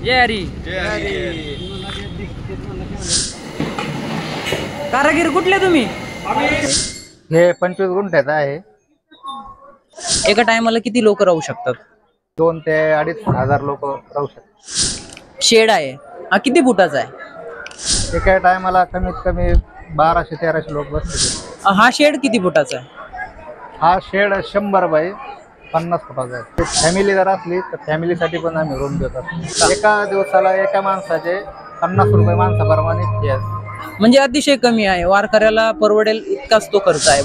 जय हरी. कारागीर कुठले तुम्ही? हे 25 गुंठ्यात आहे. एका टायमाला किती लोक राहू शकतात? 2 ते 2.5 हजार लोक राहू शकतात. शेड आहे हा किती फुटाचा आहे? एका टायमाला कमीत कमी 1200-1300 लोक बसतील. हा शेड किती फुटाचा आहे? हा शेड 100 बाय 50 फुटाचा आहे. फॅमिली जर असली तर फॅमिलीसाठी पण आम्ही रूम देतात. एका दिवसाला एका माणसाचे 50 रुपये माणसाप्रमाणे फी आहे. म्हणजे अतिशय कमी आहे, वारकऱ्याला परवडेल इतकाच तो खर्च आहे.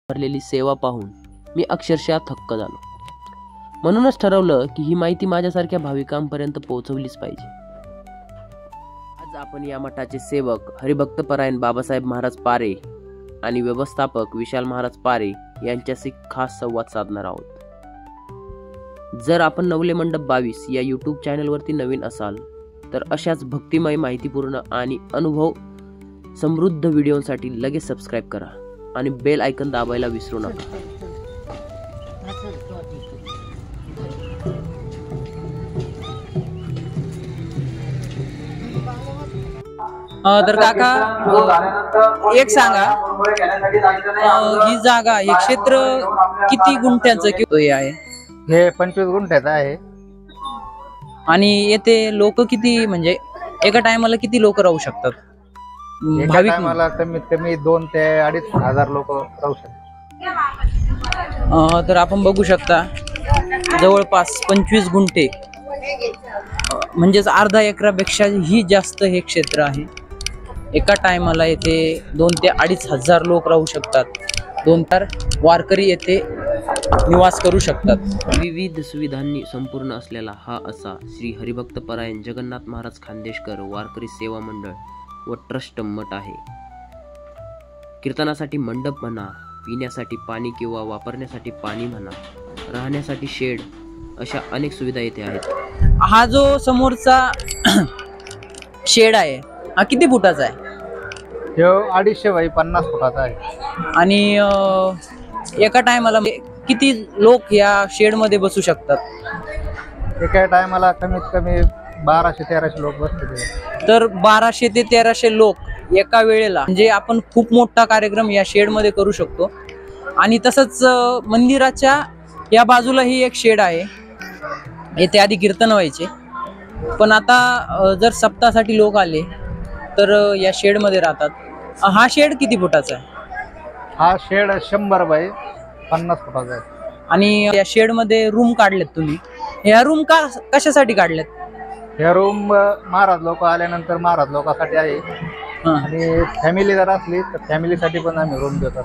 भरलेली सेवा पाहून मी अक्षरशः थक्क झालो. म्हणूनच ठरवलं की ही माहिती माझ्यासारख्या भाविकांपर्यंत पोहोचवलीच पाहिजे. आज आपण या मठाचे सेवक हरिभक्तपरायण बाबासाहेब महाराज पारे आणि व्यवस्थापक विशाल महाराज पारे यांच्याशी खास संवाद साधणार आहोत. जर आपण नवले मंडप 22 या यूट्यूब चॅनलवरती नवीन असाल तर अशाच भक्तिमय, माहितीपूर्ण आणि अनुभव समृद्ध व्हिडिओसाठी लगेच सबस्क्राईब करा आणि बेल आयकॉन दाबायला विसरू नका. तर काका एक सांगा, ही जागा, हे क्षेत्र किती गुंठ्याचं आहे? हे 25 गुंठ्यात आहे. आणि येथे लोक किती, म्हणजे एका टायमाला किती लोक राहू शकतात? भाविक मला कमीत कमी 2 ते 2.5 हजार लोक राहू शकतात. तर आपण बघू शकता जवळपास 25 गुंठे, म्हणजेच अर्धा एकरापेक्षा ही जास्त हे क्षेत्र आहे. एका टायमाला येथे 2 ते 2.5 हजार लोक राहू शकतात. 2 वारकरी येथे निवास करू शकतात. विविध सुविधांनी संपूर्ण असलेला हा असा श्री हरिभक्तपरायण जगन्नाथ महाराज खानदेशकर वारकरी सेवा मंडळ व ट्रस्ट मठ आहे. कीर्तनासाठी मंडप म्हणा, पिण्यासाठी पाणी किंवा वापरण्यासाठी पाणी म्हणा, राहण्यासाठी शेड, अशा अनेक सुविधा येथे आहेत. हा जो समोरचा शेड आहे हा किती फुटाचा आहे? 250 बाय 50 फुटाचा आहे. आणि एका टायमाला किती लोक या शेड मध्ये बसू शकतात? एका टायमाला कमीत कमी 1200-1300 लोक बसतील. तर 1200 ते 1300 लोक एका वेळेला, म्हणजे आपण खूप मोठा कार्यक्रम या शेड मध्ये करू शकतो. आणि तसंच मंदिराच्या या बाजूलाही एक शेड आहे, येथे आधी कीर्तन व्हायचे, पण आता जर सप्ताहासाठी लोक आले तर या शेड मध्ये राहतात. हा शेड किती फुटाचा आहे? हा शेड 100 बाय 50 फुटाचा आहे. आणि या शेड मध्ये रूम काढलेत तुम्ही, ह्या रूम कशासाठी काढलेत? ह्या रूम महाराज लोक आल्यानंतर महाराज लोकांसाठी आहे. आणि फॅमिली जर असली तर फॅमिलीसाठी पण आम्ही रूम देतात.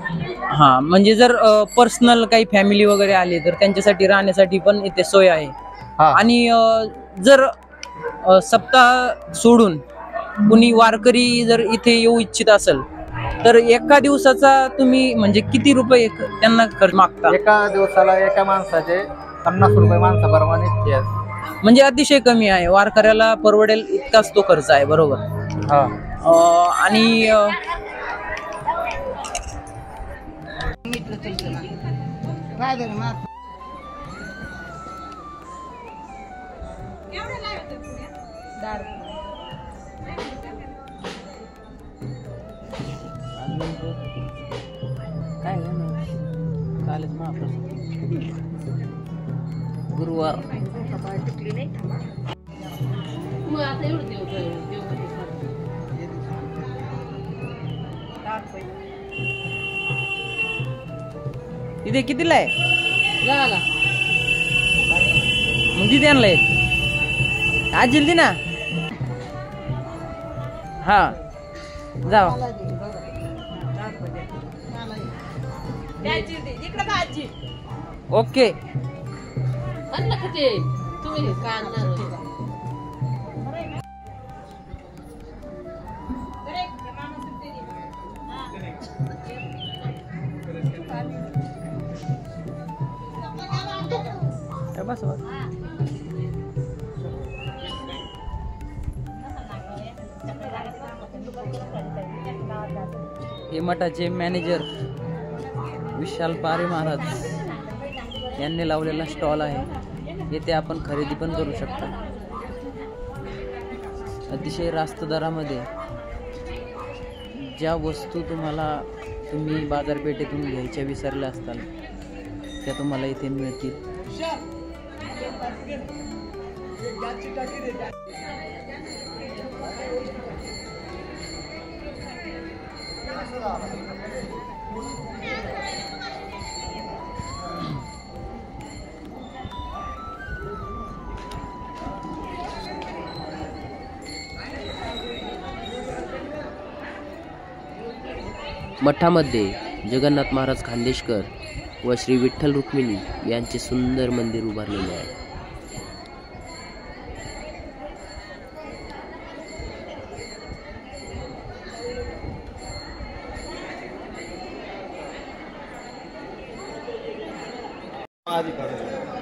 हा, म्हणजे जर पर्सनल काही फॅमिली वगैरे आले तर त्यांच्यासाठी राहण्यासाठी पण इथे सोय आहे. आणि जर सप्ताह सोडून कुणी वारकरी जर इथे येऊ इच्छित असेल तर एका दिवसाचा तुम्ही म्हणजे किती रुपये त्यांना खर्च मागता? एका दिवसाला एका माणसाचे 50 रुपये माणसाप्रमाणे फी आहे. म्हणजे अतिशय कमी आहे, वारकऱ्याला परवडेल इतकाच तो खर्च आहे. बरोबर. आणि काय कालच महाप्रसाद गुरुवार इथे कितीला आहे मग तिथे आणलंय आज जल्दी ना हा जावा ओके बस हे मठाचे मॅनेजर विशाल पारे महाराज यांनी लावलेला स्टॉल आहे. येथे आपण खरेदी पण करू शकता. अतिशय रास्त दरामध्ये ज्या वस्तू तुम्ही बाजारपेठेतून घ्यायच्या विसरल्या असताल त्या तुम्हाला इथे मिळतील. मठामध्ये जगन्नाथ महाराज खानदेशकर व श्री विठ्ठल रुक्मिणी यांचे सुंदर मंदिर उभारलेले आहे.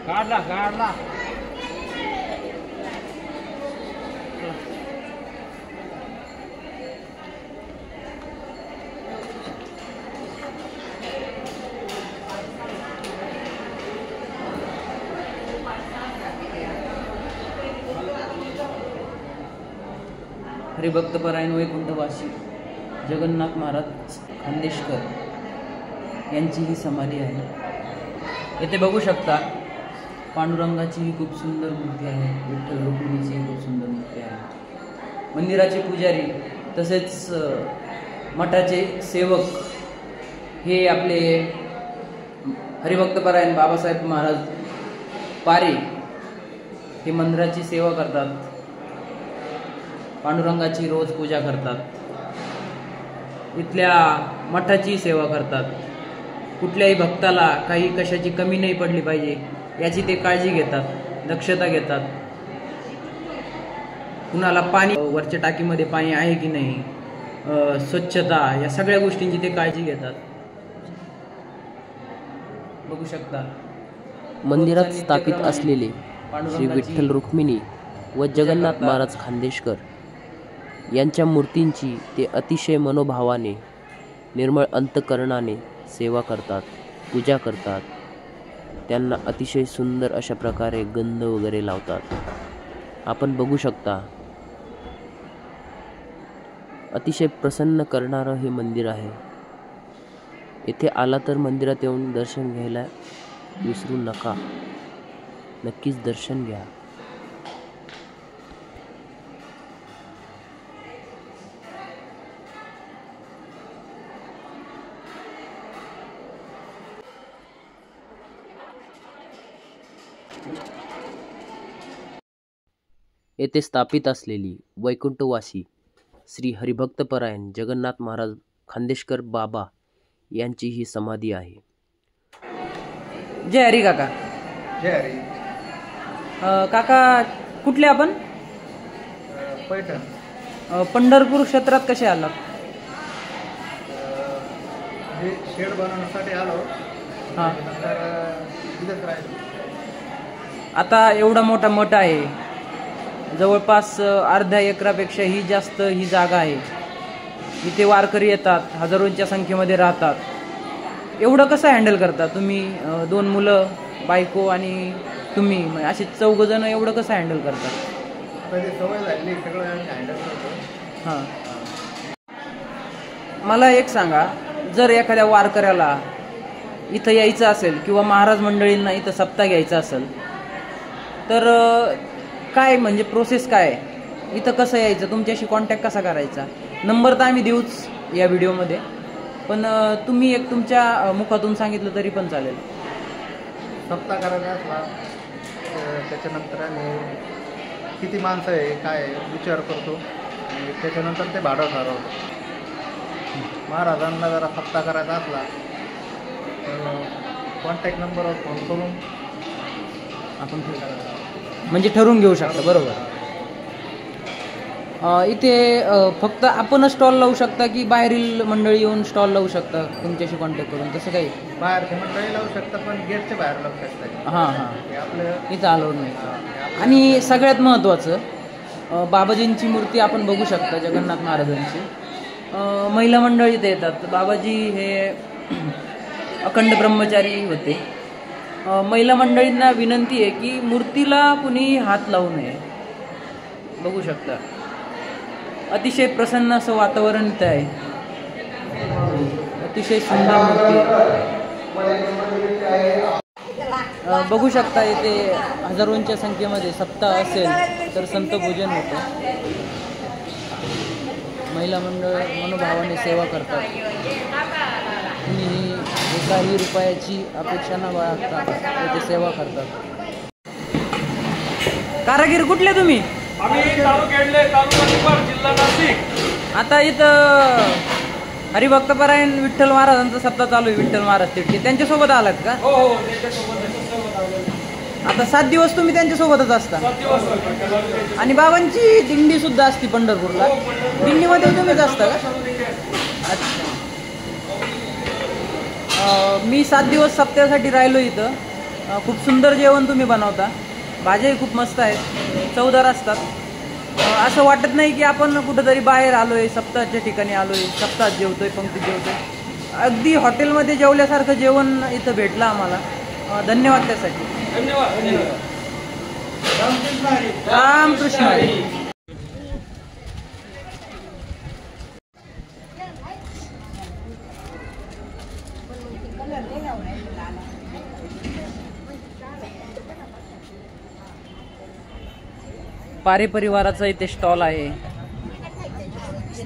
काढला हरिभक्तपरायण वैकुंठवासी जगन्नाथ महाराज खानदेशकर यांची ही समाधी आहे. येथे बघू शकता पांडुरंगाची ही खूप सुंदर मूर्ती आहे. विठ्ठल रुक्मिणीची ही खूप सुंदर मूर्ती आहे. मंदिराचे पुजारी तसेच मठाचे सेवक हे आपले हरिभक्तपरायण बाबासाहेब महाराज पारे हे मंदिराची सेवा करतात. पांडुरंगाची रोज पूजा करतात. इथल्या मठाची सेवा करतात. कुठल्याही भक्ताला काही कशाची कमी नाही पडली पाहिजे याची ते काळजी घेतात, दक्षता घेतात. कुणाला पाणी वरच्या टाकीमध्ये पाणी आहे की नाही, स्वच्छता या सगळ्या गोष्टींची ते काळजी घेतात. बघू शकता मंदिरात स्थापित असलेले श्री विठ्ठल रुक्मिणी व जगन्नाथ महाराज खानदेशकर यांच्या मूर्तींची ते अतिशय मनोभावाने निर्मळ अंतकरणाने सेवा करतात, पूजा करतात. त्यांना अतिशय सुंदर अशा प्रकारे गंध वगैरे लावतात. आपण बघू शकता अतिशय प्रसन्न करणारं हे मंदिर आहे. येथे आला तर मंदिरात येऊन दर्शन घ्यायला विसरू नका. नक्कीच दर्शन घ्या. येथे स्थापित असलेली वैकुंठवासी श्री हरिभक्तपरायण जगन्नाथ महाराज खानदेशकर बाबा यांची ही समाधी आहे. जय हरी काका. जय हरी. काका कुठले आपण? पैठण. पंढरपूर क्षेत्रात कसे आलात? हे शेड बनवण्यासाठी आलो. हां. नंतर इथेच राहिलो. आता एवढा मोठा मठ आहे, जवळपास अर्ध्या एकरापेक्षा ही जास्त ही जागा आहे. इथे वारकरी येतात, हजारोंच्या संख्येमध्ये राहतात. एवढं कसं हँडल करता तुम्ही? 2 मुलं, बायको आणि तुम्ही असे 4 जण एवढं कसं हँडल करता? सवय झाली, सगळं हँडल करतो. हां. मला एक सांगा, जर एखाद्या वारकऱ्याला इथं यायचं असेल किंवा महाराज मंडळींना इथं सप्ताह घ्यायचा असेल तर काय म्हणजे प्रोसेस काय आहे, इथं कसं यायचं, तुमच्याशी कॉन्टॅक्ट कसा करायचा, नंबर तर आम्ही देऊच या व्हिडिओमध्ये, पण तुम्ही एक तुमच्या मुखातून सांगितलं तरी पण चालेल. सप्ताह करायचा असला त्याच्यानंतर आम्ही किती माणसं आहे काय विचार करतो आणि त्याच्यानंतर ते भाडं ठरवतो. महाराजांना जरा सप्ताह करायचा असला तर कॉन्टॅक्ट नंबरवर फोन करून आपण ते करायचं म्हणजे ठरवून घेऊ शकता. बरोबर. इथे फक्त आपण स्टॉल लावू शकता की बाहेरील मंडळी येऊन स्टॉल लावू शकता तुमच्याशी कॉन्टॅक्ट करून, तसं काही? बाहेरचे मंडळी लावू शकतात पण गेटच्या बाहेर लावू शकतात. हां आपलं इथं अलाउड नाही. आणि सगळ्यात महत्त्वाचं बाबाजींची मूर्ती आपण बघू शकता, जगन्नाथ महाराजांची. महिला मंडळी इथे येतात. बाबाजी हे अखंड ब्रह्मचारी होते. महिला मंडळींना विनंती आहे की मूर्तीला कुणी हात लावू नये. बघू शकता अतिशय प्रसन्न असं वातावरण इथं आहे. अतिशय सुंदर मूर्ती आहे. बघू शकता इथे हजारोंच्या संख्येमध्ये सप्ताह असेल तर संत पूजन होतं. महिला मंडळ मनोभावाने सेवा करतात. कुणीही एकाही रुपयाची अपेक्षा न बाळगता इथे सेवा करतात. कारागीर कुठले तुम्ही? आम्ही तालुक्यातले, तालुका निफाड, जिल्हा नाशिक. आता इथं हरिभक्तपरायण विठ्ठल महाराजांचा सप्ताह चालू आहे. विठ्ठल महाराज तिडके त्यांच्यासोबत आलात का? हो हो, त्याच्यासोबत आता 7 दिवस तुम्ही त्यांच्यासोबतच असता? 7 दिवस. आणि बाबांची दिंडी सुद्धा असते पंढरपूरला. दिंडीमध्ये तुम्हीच असता का? अच्छा. मी 7 दिवस सप्त्यासाठी राहिलो इथं. खूप सुंदर जेवण तुम्ही बनवता. भाज्याही खूप मस्त आहेत, चवदार असतात. असं वाटत नाही की आपण कुठंतरी बाहेर आलोय, सप्ताहाच्या ठिकाणी आलोय, सप्ताहात जेवतोय, पंक्तीत जेवतोय. अगदी हॉटेलमध्ये जेवल्यासारखं जेवण इथं भेटलं आम्हाला. धन्यवाद त्यासाठी. धन्यवाद. रामकृष्ण हरी. पारे परिवाराचा इथे स्टॉल आहे.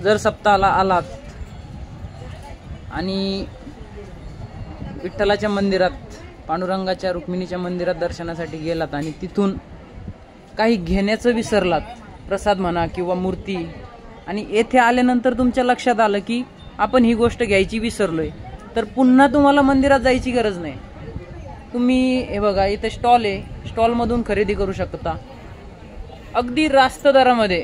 जर सप्ताहाला आलात आणि विठ्ठलाच्या मंदिरात, पांडुरंगाच्या, रुक्मिणीच्या मंदिरात दर्शनासाठी गेलात आणि तिथून काही घेण्याचं विसरलात, प्रसाद म्हणा किंवा मूर्ती, आणि येथे आल्यानंतर तुमच्या लक्षात आलं की आपण ही गोष्ट घ्यायची विसरलोय, तर पुन्हा तुम्हाला मंदिरात जायची गरज नाही. तुम्ही हे बघा इथे स्टॉल आहे, स्टॉलमधून खरेदी करू शकता. अगदी रास्त दरामध्ये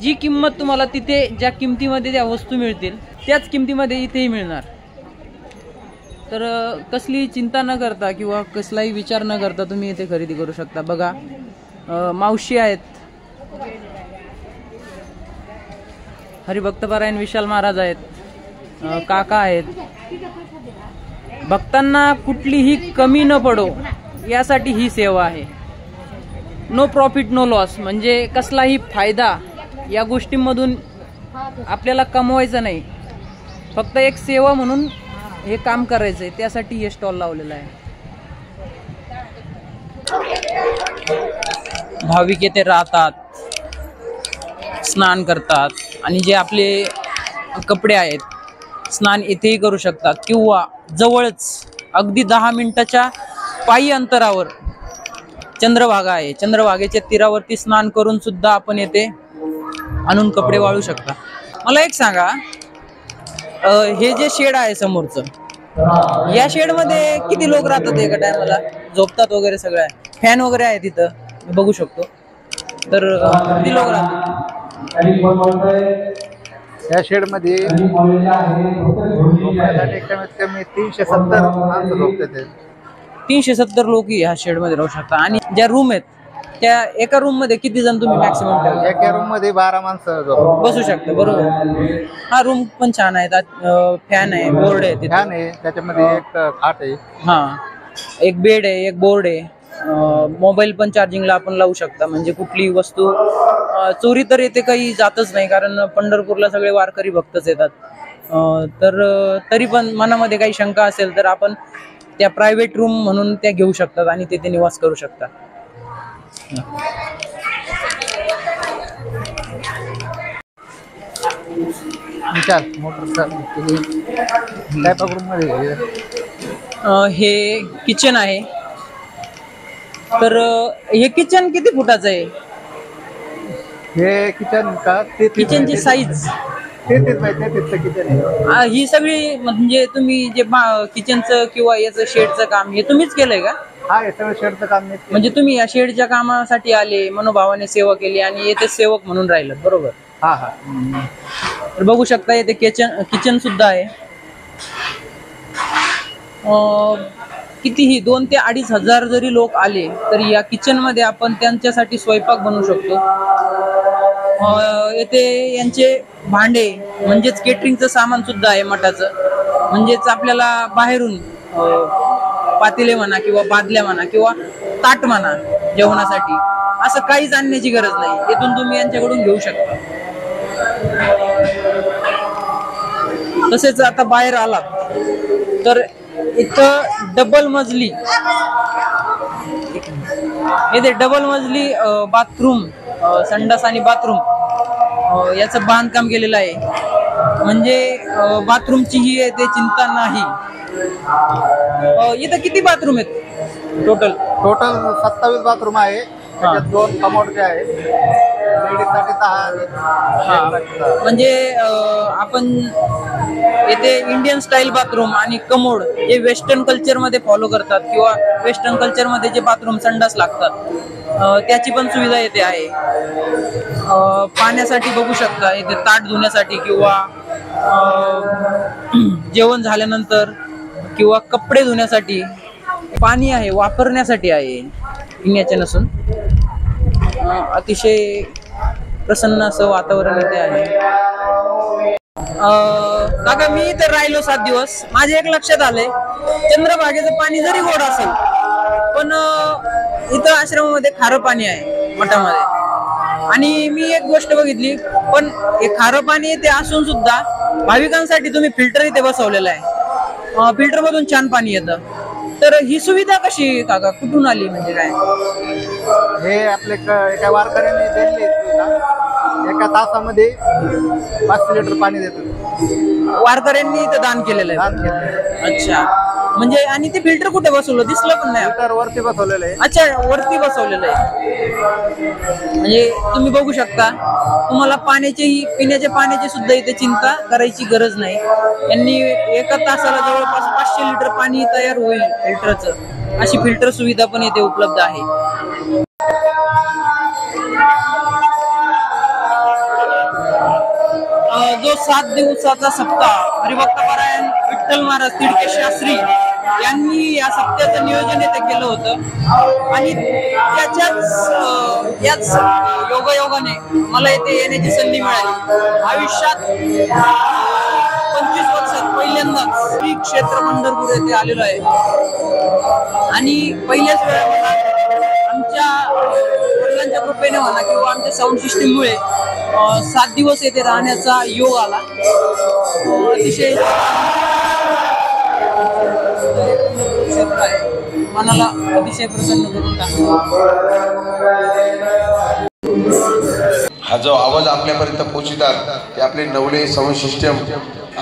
जी किंमत तुम्हाला तिथे ज्या किमतीमध्ये त्या वस्तू मिळतील त्याच किमतीमध्ये इथेही मिळणार. तर कसली चिंता न करता किंवा कसलाही विचार न करता तुम्ही इथे खरेदी करू शकता. बघा मावशी आहेत, हरिभक्तपरायण विशाल महाराज आहेत, काका आहेत. भक्तांना कुठलीही कमी न पडो यासाठी ही सेवा आहे. नो प्रॉफिट नो लॉस, म्हणजे कसलाही फायदा या गोष्टींमधून आपल्याला कमवायचा नाही, फक्त एक सेवा म्हणून हे काम करायचं आहे, त्यासाठी हे स्टॉल लावलेलं आहे. भाविक येथे राहतात, स्नान करतात आणि जे आपले कपडे आहेत स्नान इथेही करू शकतात किंवा जवळच अगदी 10 मिनिटाच्या पायी अंतरावर चंद्रभागा आहे. चंद्रभागेच्या तीरावरती स्नान करून सुद्धा आपण येथे आणून कपडे वाळू शकता. मला एक सांगा, हे जे शेड आहे समोरचं, या शेड मध्ये किती लोक राहतात एका टायमाला? झोपतात वगैरे सगळं? फॅन वगैरे आहे तिथं बघू शकतो. तर किती लोक राहतात या शेडमध्ये? कमीत कमी 370 माणसं झोपतात. 370 लोक ह्या शेड मध्ये राहू शकता. आणि ज्या रूम आहेत त्या एका रूम मध्ये किती जण तुम्ही मॅक्सिमम ठेवता? एका रूम मध्ये 12 माणसं बसू शकता. बरोबर. हा रूम पण छान आहे, फॅन आहे, बोर्ड आहे, फॅन आहे, त्याच्यामध्ये एक खाट आहे, हा एक बेड आहे, एक बोर्ड आहे. मोबाईल पण चार्जिंगला आपण लावू शकता. म्हणजे कुठलीही वस्तू चोरी तर येथे काही जातच नाही, कारण पंढरपूरला सगळे वारकरी भक्तच येतात. तर तरी पण मनामध्ये काही शंका असेल तर आपण त्या प्रायव्हेट रूम म्हणून त्या घेऊ शकतात आणि तिथे निवास करू शकता. विचार मोटर स्वयंपाक रूम मध्ये हे किचन आहे. तर हे किचन किती फुटाचं आहे? हे किचन का ते किचनची साईज तेच किचन आहे. ही सगळी म्हणजे तुम्ही जे किचनचं किंवा याचं शेडचं काम हे तुम्हीच केलंय का? हा हे सगळं शेडचं काम नाही. म्हणजे तुम्ही या शेडच्या कामासाठी आले, मनोभावाने सेवा केली आणि येथे सेवक म्हणून राहिलं, बरोबर? हा हा तर बघू शकता येथे किचन सुद्धा आहे. कितीही 2,000 ते 2,500 जरी लोक आले तरी या किचन मध्ये आपण त्यांच्यासाठी स्वयंपाक बनवू शकतो. येथे यांचे भांडे म्हणजेच केटरिंगचं सामान सुद्धा आहे मठाचं. म्हणजेच आपल्याला बाहेरून पातेले म्हणा किंवा बादल्या म्हणा किंवा ताट म्हणा जेवणासाठी असं काहीच आणण्याची गरज नाही. येथून तुम्ही यांच्याकडून घेऊ शकता. तसेच आता बाहेर आलात तर इथं डबल मजली बाथरूम, संडास आणि बाथरूम याचं बांधकाम केलेलं आहे. म्हणजे बाथरूमची ही आहे ते चिंता नाही. इथं किती बाथरूम आहेत टोटल? 27 बाथरूम आहे. त्याच्यात 2 कमोडचे आहे. लेडीजसाठी 10. म्हणजे आपण येथे इंडियन स्टाईल बाथरूम आणि कमोड जे वेस्टर्न कल्चर मध्ये फॉलो करतात किंवा वेस्टर्न कल्चर मध्ये जे बाथरूम संडास लागतात त्याची पण सुविधा येथे आहे. पाण्यासाठी बघू शकता येथे ताट धुण्यासाठी किंवा जेवण झाल्यानंतर किंवा कपडे धुण्यासाठी पाणी आहे, वापरण्यासाठी आहे, पिण्याचे नसून. अतिशय प्रसन्न असं वातावरण इथे आहे. काका मी इथे राहिलो 7 दिवस. माझ्या एक लक्षात आलंय, चंद्रभागेचं पाणी जरी गोड असेल पण इथं आश्रमामध्ये खारं पाणी आहे मठामध्ये. आणि मी एक गोष्ट बघितली, पण हे खारं पाणी इथे असून सुद्धा भाविकांसाठी तुम्ही फिल्टर इथे बसवलेलं आहे. फिल्टर मधून छान पाणी येतं. तर ही सुविधा कशी काका, कुठून आली म्हणजे काय? हे आपले एका वारकऱ्याने दिलेली एका तासामध्ये 5 लिटर पाणी देतो. वारकऱ्यांनी इथं दान केलेलं आहे. अच्छा, म्हणजे आणि ते फिल्टर कुठे बसवलं दिसलं पण नाही? फिल्टर वरती बसवलेलं आहे. अच्छा, वरती बसवलेलं आहे. म्हणजे तुम्ही बघू शकता, तुम्हाला पाण्याची, पिण्याच्या पाण्याची सुद्धा इथे चिंता करायची गरज नाही. यांनी एका तासाला जवळपास 500 लिटर पाणी तयार होईल फिल्टरचं, अशी फिल्टर सुविधा पण इथे उपलब्ध आहे. जो 7 दिवसाचा सप्ताह हरिभक्तपरायण विठ्ठल महाराज तिडके शास्त्री यांनी या सप्त्याचं नियोजन इथे केलं होतं. आणि याच योगायोगाने मला इथे येण्याची संधी मिळाली. आयुष्यात 25 वर्षात पहिल्यांदाच श्री क्षेत्र पंढरपूर येथे आलेलो आहे. आणि पहिल्याच वेळेला आमच्या वडिलांच्या कृपेने म्हणा किंवा आमच्या साऊंड सिस्टीममुळे 7 दिवस येथे राहण्याचा योग आला. अतिशय क्षेत्र आहे, मनाला अतिशय प्रसन्न करून टाकतो. हा जो आवाज आपल्यापर्यंत पोहोचतात ते आपले नवले साऊंड सिस्टम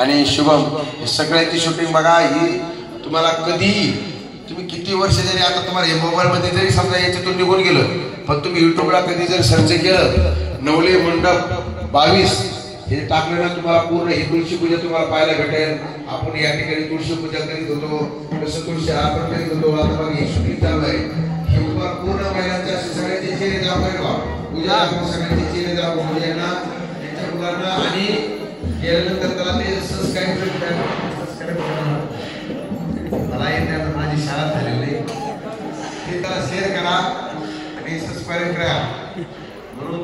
आणि शुभम हे सगळ्यांची शूटिंग बघा. ही तुम्हाला कधीही, तुम्ही किती वर्ष जरी आता तुम्हाला हे मोबाईलमध्ये जरी समजा याच्यातून निघून गेलं, पण तुम्ही युट्यूबला कधी जर सर्च केलं नवले मंडप 22 हे टाकलं ना, तुम्हाला पूर्ण ही तुळशी पूजा तुम्हाला पाहायला भेटेल. आपण या ठिकाणी तुळशी पूजा करीत होतो, कसं तुळशी अर्पण करीत होतो. आता बघा ही शूटिंग चालू आहे. हे तुम्हाला पूर्ण महिलांच्या सगळ्यांचे चेहरे दाखवायला पूजा, सगळ्यांचे चेहरे दाखवून यांना त्यांच्या मुलांना आणि केल्यानंतर त्याला ते सबस्क्राईब मला येते. माझी शाळा झालेली ते त्याला शेअर करा आणि सबस्क्राईब करा म्हणून,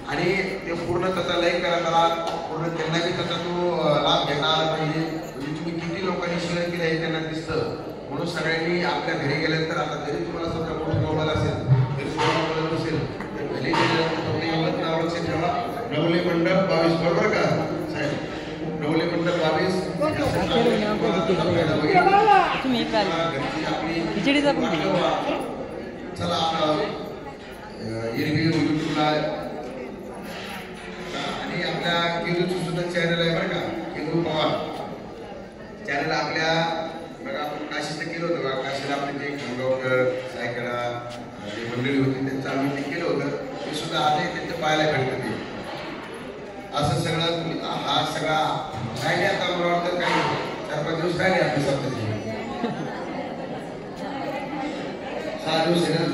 आणि ते पूर्ण त्याचा लाईक करा. त्याला पूर्ण त्यांना बी त्याचा तो लाभ घेता आला पाहिजे. म्हणजे तुम्ही किती लोकांनी शेअर केलं हे त्यांना दिसतं. म्हणून सगळ्यांनी आपल्या घरी गेल्यानंतर, आता जरी तुम्हाला समजा कोणी मोबाईल असेल तरी मोबाईल नसेल तर घरी गेल्यानंतर यवत नाव लक्षात ठेवा. नवले मंडप 22 बरोबर का साहेब? नवले मंडप 22 तुम्ही घरची आपली. चला युट्यूबला आणि आपल्या केंदूचं सुद्धा चॅनल आहे बरं का, केंदू पवार चॅनल आपल्या बघा आपण काशीचं केलं होतं बघा. काशीला आपले जे खामगावकर सायकडा जे मंडळी होती त्यांचं आम्ही ते केलं होतं, ते सुद्धा आजही त्यांचं पाहायला भेटतं. ते असं सगळं हा सगळा काय नाही. आता मला वाटतं काही 4-5 दिवस काय नाही आपली स्वतःची 6 दिवस आहे ना.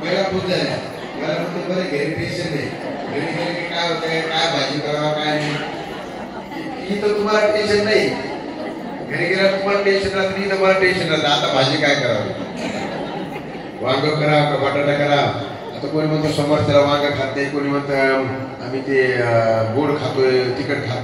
पहिला खूप झाल्या मला म्हणतो बरं घरी टेन्शन नाही, घरी गेले की काय होतंय, काय भाजी करावं काय नाही. इथं तुम्हाला टेन्शन नाही, घरी गेल्यावर तुम्हाला टेन्शन राहतं, इथं मला टेन्शन राहतं. आता भाजी काय करावी, वांग करा का बटाटा करा. आता कोणी म्हणतो समोर त्याला वांग खात नाही, कोणी म्हणतं आम्ही ते गोड खातोय तिखट खातोय.